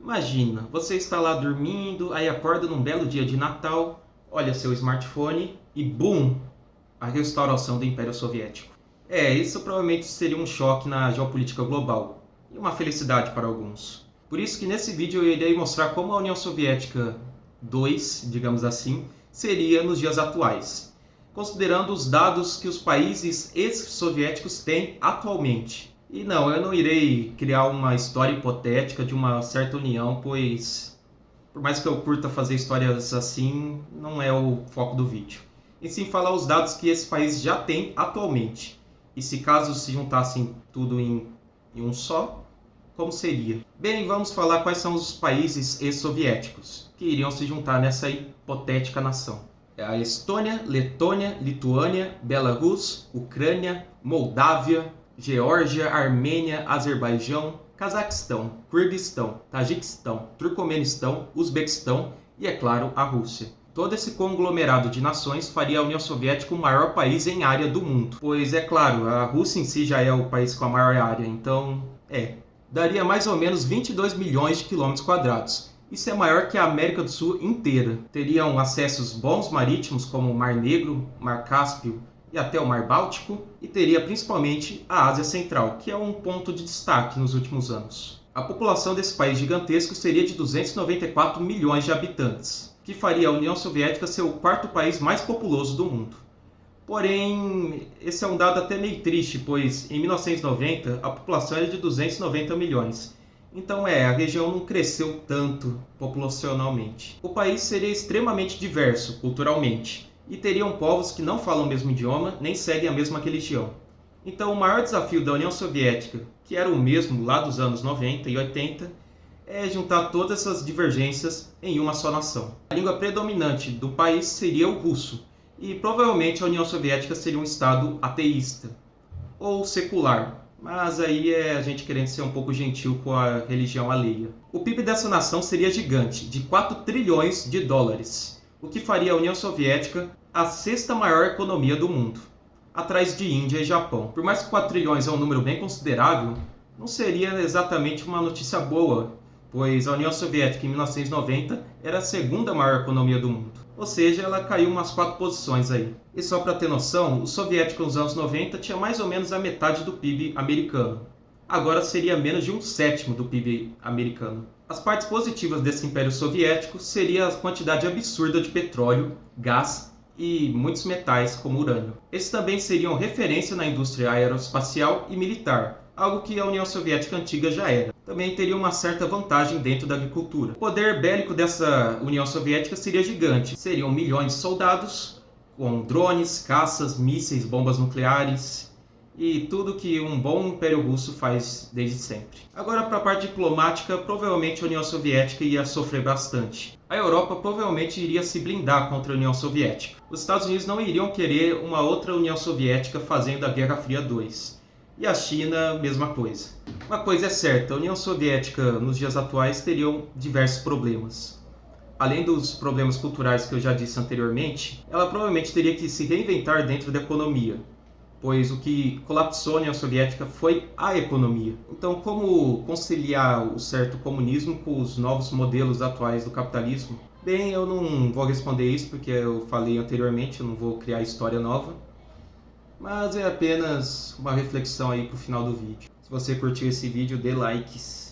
Imagina, você está lá dormindo, aí acorda num belo dia de Natal, olha seu smartphone e BUM! A restauração do Império Soviético. Isso provavelmente seria um choque na geopolítica global e uma felicidade para alguns. Por isso que nesse vídeo eu irei mostrar como a União Soviética 2, digamos assim, seria nos dias atuais, considerando os dados que os países ex-soviéticos têm atualmente. E não, eu não irei criar uma história hipotética de uma certa união, pois, por mais que eu curta fazer histórias assim, não é o foco do vídeo. E sim falar os dados que esse país já tem atualmente. E se caso se juntassem tudo em um só, como seria? Bem, vamos falar quais são os países ex-soviéticos que iriam se juntar nessa hipotética nação. É a Estônia, Letônia, Lituânia, Belarus, Ucrânia, Moldávia, Geórgia, Armênia, Azerbaijão, Cazaquistão, Quirguistão, Tajiquistão, Turcomenistão, Uzbequistão e, é claro, a Rússia. Todo esse conglomerado de nações faria a União Soviética o maior país em área do mundo. Pois, é claro, a Rússia em si já é o país com a maior área, então, daria mais ou menos 22 milhões de quilômetros quadrados. Isso é maior que a América do Sul inteira. Teriam acessos bons marítimos como o Mar Negro, Mar Cáspio e até o Mar Báltico, e teria principalmente a Ásia Central, que é um ponto de destaque nos últimos anos. A população desse país gigantesco seria de 294 milhões de habitantes, que faria a União Soviética ser o quarto país mais populoso do mundo. Porém, esse é um dado até meio triste, pois em 1990 a população era de 290 milhões. Então a região não cresceu tanto populacionalmente. O país seria extremamente diverso culturalmente, e teriam povos que não falam o mesmo idioma nem seguem a mesma religião. Então o maior desafio da União Soviética, que era o mesmo lá dos anos 90 e 80, é juntar todas essas divergências em uma só nação. A língua predominante do país seria o russo, e provavelmente a União Soviética seria um estado ateísta, ou secular, mas aí é a gente querendo ser um pouco gentil com a religião alheia. O PIB dessa nação seria gigante, de 4 trilhões de dólares, o que faria a União Soviética a sexta maior economia do mundo, atrás de Índia e Japão. Por mais que 4 trilhões é um número bem considerável, não seria exatamente uma notícia boa, pois a União Soviética em 1990 era a segunda maior economia do mundo. Ou seja, ela caiu umas 4 posições aí. E só para ter noção, o soviético nos anos 90 tinha mais ou menos a metade do PIB americano. Agora seria menos de 1/7 do PIB americano. As partes positivas desse Império Soviético seria a quantidade absurda de petróleo, gás e muitos metais como urânio. Esses também seriam referência na indústria aeroespacial e militar, algo que a União Soviética antiga já era. Também teria uma certa vantagem dentro da agricultura. O poder bélico dessa União Soviética seria gigante. Seriam milhões de soldados, com drones, caças, mísseis, bombas nucleares e tudo que um bom Império Russo faz desde sempre. Agora, para a parte diplomática, provavelmente a União Soviética ia sofrer bastante. A Europa provavelmente iria se blindar contra a União Soviética. Os Estados Unidos não iriam querer uma outra União Soviética fazendo a Guerra Fria 2. E a China, mesma coisa. Uma coisa é certa, a União Soviética nos dias atuais teria diversos problemas. Além dos problemas culturais que eu já disse anteriormente, ela provavelmente teria que se reinventar dentro da economia, pois o que colapsou a União Soviética foi a economia. Então, como conciliar o certo comunismo com os novos modelos atuais do capitalismo? Bem, eu não vou responder isso porque eu falei anteriormente, eu não vou criar história nova. Mas é apenas uma reflexão aí pro final do vídeo. Se você curtiu esse vídeo, dê likes.